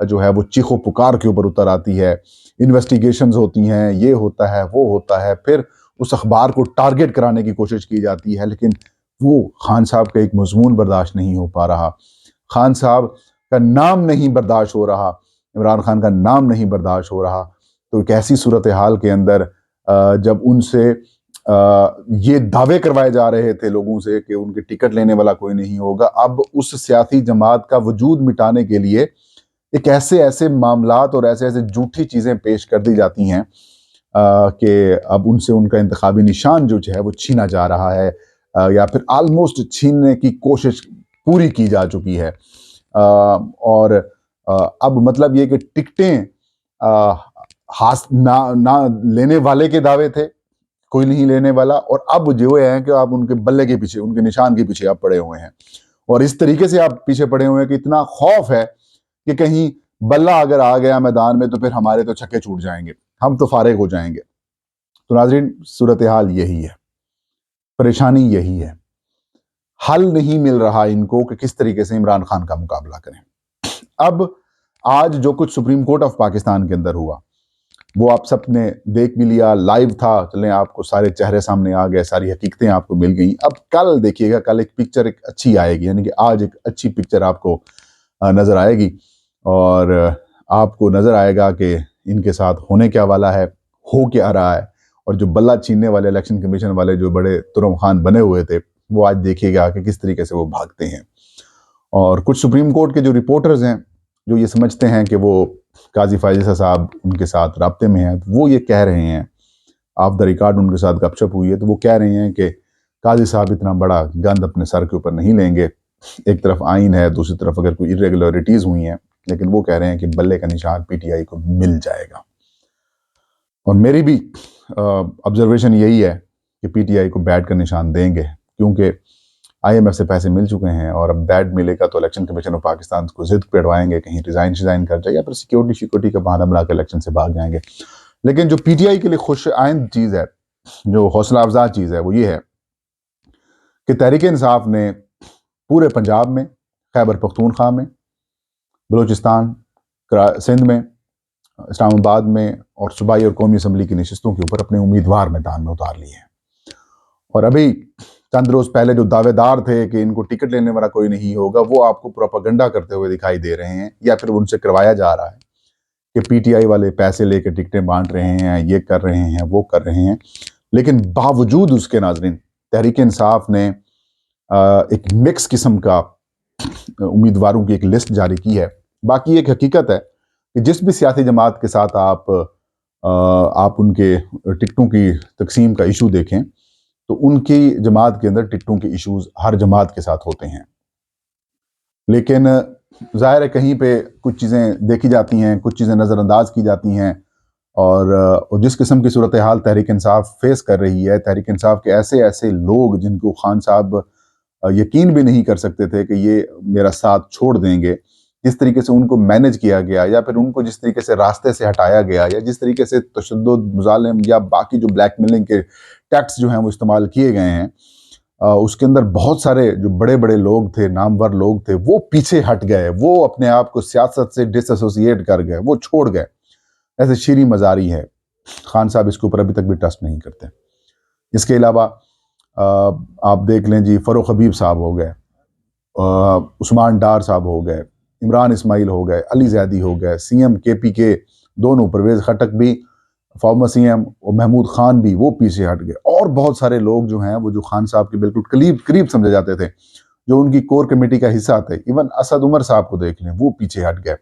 جو ہے وہ چیخو پکار کے اوپر اتر آتی ہے، انویسٹیگیشنز ہوتی ہیں، یہ ہوتا ہے وہ ہوتا ہے، پھر اس اخبار کو ٹارگٹ کرانے کی کوشش کی جاتی ہے، لیکن وہ خان صاحب کا ایک مضمون برداشت نہیں ہو پا رہا، خان صاحب کا نام نہیں برداشت ہو رہا، عمران خان کا نام نہیں برداشت ہو رہا۔ تو ایک ایسی صورتحال کے اندر جب ان سے یہ دعوے کروائے جا رہے تھے لوگوں سے کہ ان کے ٹکٹ لینے والا کوئی نہیں ہوگا، اب اس سیاسی جماعت کا وجود مٹانے کے لیے ایک ایسے معاملات اور ایسے جھوٹی چیزیں پیش کر دی جاتی ہیں کہ اب ان سے ان کا انتخابی نشان جو ہے وہ چھینا جا رہا ہے، یا پھر آلموسٹ چھیننے کی کوشش پوری کی جا چکی ہے۔ اور اب مطلب یہ کہ ٹکٹیں نہ لینے والے کے دعوے تھے، کوئی نہیں لینے والا، اور اب جو ہے کہ آپ ان کے بلے کے پیچھے، ان کے نشان کے پیچھے آپ پڑے ہوئے ہیں، اور اس طریقے سے آپ پیچھے پڑے ہوئے ہیں کہ اتنا خوف ہے کہ کہیں بلہ اگر آ گیا میدان میں تو پھر ہمارے تو چھکے چھوٹ جائیں گے، ہم تو فارغ ہو جائیں گے۔ تو ناظرین، صورتحال یہی ہے، پریشانی یہی ہے، حل نہیں مل رہا ان کو کہ کس طریقے سے عمران خان کا مقابلہ کریں۔ اب آج جو کچھ سپریم کورٹ آف پاکستان کے اندر ہوا وہ آپ سب نے دیکھ بھی لیا، لائیو تھا، چلیں آپ کو سارے چہرے سامنے آ گئے، ساری حقیقتیں آپ کو مل گئیں۔ اب کل دیکھیے گا، کل ایک پکچر ایک اچھی آئے گی، یعنی کہ آج ایک اچھی پکچر آپ کو نظر آئے گی، اور آپ کو نظر آئے گا کہ ان کے ساتھ ہونے کیا والا ہے، ہو کیا رہا ہے، اور جو بلہ چھیننے والے الیکشن کمیشن والے جو بڑے ترم خان بنے ہوئے تھے وہ آج دیکھیے گا کہ کس طریقے سے وہ بھاگتے ہیں۔ اور کچھ سپریم کورٹ کے جو رپورٹرز ہیں جو یہ سمجھتے ہیں کہ وہ قاضی فائز صاحب ان کے ساتھ رابطے میں ہیں، وہ یہ کہہ رہے ہیں، آف دا ریکارڈ ان کے ساتھ گپ شپ ہوئی ہے، تو وہ کہہ رہے ہیں کہ قاضی صاحب اتنا بڑا گند اپنے سر کے اوپر نہیں لیں گے، ایک طرف آئین ہے، دوسری طرف اگر کوئی irregularities ہوئی ہیں، لیکن وہ کہہ رہے ہیں کہ بلے کا نشان پی ٹی آئی کو مل جائے گا۔ اور میری بھی آبزرویشن یہی ہے کہ پی ٹی آئی کو بیٹ کا نشان دیں گے، کیونکہ آئی ایم ایف سے پیسے مل چکے ہیں، اور اب بیٹ ملے گا تو الیکشن کمیشن آف پاکستان کو ضد پڑوائیں گے، کہیں ریزائن کر جائے، یا پھر سیکیورٹی کا بہانہ بنا کے الیکشن سے بھاگ جائیں گے۔ لیکن جو پی ٹی آئی کے لیے خوش آئند چیز ہے، جو حوصلہ افزا چیز ہے، وہ یہ ہے کہ تحریک انصاف نے پورے پنجاب میں، خیبر پختونخوا میں، بلوچستان، سندھ میں، اسلام آباد میں، اور صوبائی اور قومی اسمبلی کی نشستوں کے اوپر اپنے امیدوار میدان میں اتار لیے ہیں۔ اور ابھی چند روز پہلے جو دعوے دار تھے کہ ان کو ٹکٹ لینے والا کوئی نہیں ہوگا، وہ آپ کو پروپیگنڈا کرتے ہوئے دکھائی دے رہے ہیں، یا پھر ان سے کروایا جا رہا ہے کہ پی ٹی آئی والے پیسے لے کے ٹکٹیں بانٹ رہے ہیں، یہ کر رہے ہیں، وہ کر رہے ہیں۔ لیکن باوجود اس کے ناظرین، تحریک انصاف نے ایک مکس قسم کا امیدواروں کی ایک لسٹ جاری کی ہے۔ باقی ایک حقیقت ہے کہ جس بھی سیاسی جماعت کے ساتھ آپ ان کے ٹکٹوں کی تقسیم کا ایشو دیکھیں تو ان کی جماعت کے اندر ٹکٹوں کے ایشوز ہر جماعت کے ساتھ ہوتے ہیں، لیکن ظاہر ہے کہیں پہ کچھ چیزیں دیکھی جاتی ہیں، کچھ چیزیں نظر انداز کی جاتی ہیں، اور جس قسم کی صورتحال تحریک انصاف فیس کر رہی ہے، تحریک انصاف کے ایسے لوگ جن کو خان صاحب یقین بھی نہیں کر سکتے تھے کہ یہ میرا ساتھ چھوڑ دیں گے، جس طریقے سے ان کو مینج کیا گیا، یا پھر ان کو جس طریقے سے راستے سے ہٹایا گیا، یا جس طریقے سے تشدد، مظالم، یا باقی جو بلیک میلنگ کے ٹیکس جو ہیں وہ استعمال کیے گئے ہیں، اس کے اندر بہت سارے جو بڑے بڑے لوگ تھے، نامور لوگ تھے، وہ پیچھے ہٹ گئے، وہ اپنے آپ کو سیاست سے ڈس ایسوسیٹ کر گئے، وہ چھوڑ گئے۔ ایسے شیریں مزاری ہے، خان صاحب اس کے اوپر ابھی تک بھی ٹرسٹ نہیں کرتے۔ اس کے علاوہ آپ دیکھ لیں جی، فاروق حبیب صاحب ہو گئے، عثمان ڈار صاحب ہو گئے، عمران اسماعیل ہو گئے، علی زیدی ہو گئے، سی ایم کے پی کے دونوں، پرویز خٹک بھی، فارمر سی ایم، اور محمود خان بھی، وہ پیچھے ہٹ گئے، اور بہت سارے لوگ جو ہیں وہ جو خان صاحب کے بالکل قریب سمجھے جاتے تھے، جو ان کی کور کمیٹی کا حصہ تھے، ایون اسد عمر صاحب کو دیکھ لیں، وہ پیچھے ہٹ گئے۔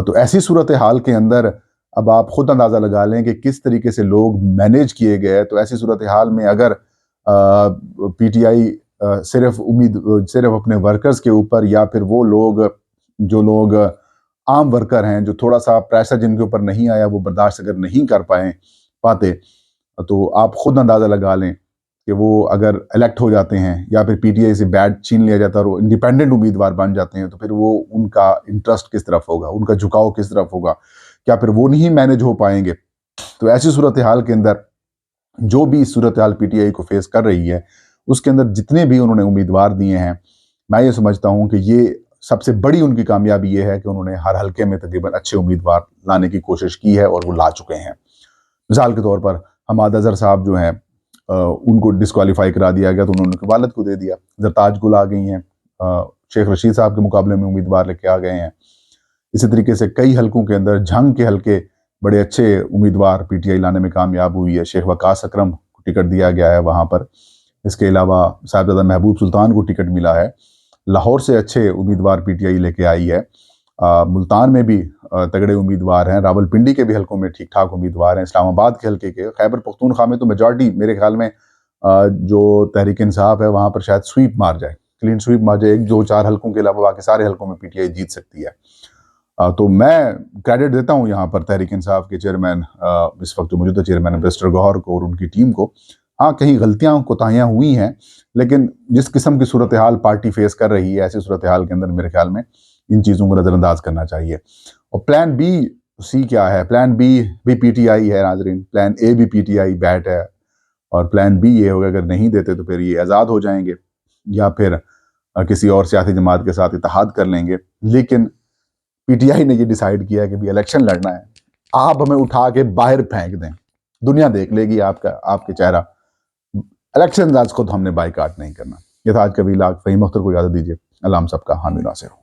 تو ایسی صورتحال کے اندر اب آپ خود اندازہ لگا لیں کہ کس طریقے سے لوگ مینیج کیے گئے۔ تو ایسی صورتحال میں اگر پی ٹی آئی صرف اپنے ورکرز کے اوپر، یا پھر وہ لوگ جو لوگ عام ورکر ہیں، جو تھوڑا سا پریشر جن کے اوپر نہیں آیا، وہ برداشت اگر نہیں کر پاتے، تو آپ خود اندازہ لگا لیں کہ وہ اگر الیکٹ ہو جاتے ہیں، یا پھر پی ٹی آئی سے بیٹ چھین لیا جاتا ہے اور وہ انڈیپینڈنٹ امیدوار بن جاتے ہیں، تو پھر وہ ان کا انٹرسٹ کس طرف ہوگا، ان کا جھکاؤ کس طرف ہوگا، کیا پھر وہ نہیں مینیج ہو پائیں گے؟ تو ایسی صورتحال کے اندر جو بھی صورتحال پی ٹی آئی کو فیس کر رہی ہے، اس کے اندر جتنے بھی انہوں نے امیدوار دیے ہیں، میں یہ سمجھتا ہوں کہ یہ سب سے بڑی ان کی کامیابی یہ ہے کہ انہوں نے ہر حلقے میں تقریباً اچھے امیدوار لانے کی کوشش کی ہے اور وہ لا چکے ہیں. مثال کے طور پر حماد اظہر صاحب جو ہیں ان کو ڈسکوالیفائی کرا دیا گیا تو انہوں نے والد کو دے دیا. زرتاج گل آ گئی ہیں, شیخ رشید صاحب کے مقابلے میں امیدوار لے کے آ گئے ہیں. اسی طریقے سے کئی حلقوں کے اندر جھنگ کے حلقے بڑے اچھے امیدوار پی ٹی آئی لانے میں کامیاب ہوئی ہے. شیخ وقاص اکرم کو ٹکٹ دیا گیا ہے وہاں پر. اس کے علاوہ صاحبزادہ محبوب سلطان کو ٹکٹ ملا ہے. لاہور سے اچھے امیدوار پی ٹی آئی لے کے آئی ہے. ملتان میں بھی تگڑے امیدوار ہیں. راول پنڈی کے بھی حلقوں میں ٹھیک ٹھاک امیدوار ہیں. اسلام آباد کے حلقے کے, خیبر پختونخوا میں تو میجارٹی میرے خیال میں جو تحریک انصاف ہے وہاں پر شاید سویپ مار جائے, کلین سویپ مار جائے. 1-2-4 حلقوں کے علاوہ باقی سارے حلقوں میں پی ٹی آئی جیت سکتی ہے. تو میں کریڈٹ دیتا ہوں یہاں پر تحریک انصاف کے چیئرمین, اس وقت جو موجودہ چیئرمین ہے برسٹر گوہر کو اور ان کی ٹیم کو. ہاں کہیں غلطیاں کوتاہیاں ہوئی ہیں, لیکن جس قسم کی صورتحال پارٹی فیس کر رہی ہے ایسی صورتحال کے اندر میرے خیال میں ان چیزوں کو نظر انداز کرنا چاہیے. اور پلان بی سی کیا ہے؟ پلان بی بھی پی ٹی آئی ہے ناظرین, پلان اے بھی پی ٹی آئی بیٹ ہے, اور پلان بی یہ ہوگا اگر نہیں دیتے تو پھر یہ آزاد ہو جائیں گے یا پھر کسی اور سیاسی جماعت کے ساتھ اتحاد کر لیں گے. لیکن پی ٹی آئی نے یہ ڈیسائیڈ کیا کہ بھی الیکشن لڑنا ہے, آپ ہمیں اٹھا کے باہر پھینک دیں, دنیا دیکھ لے گی آپ کے چہرہ. الیکشن آج خود ہم نے بائیکاٹ نہیں کرنا. یہ تھا آج کا ویلاگ. فہیم اختر کو اجازت دیجیے. اللہ ہم سب کا حامی ناصر ہو.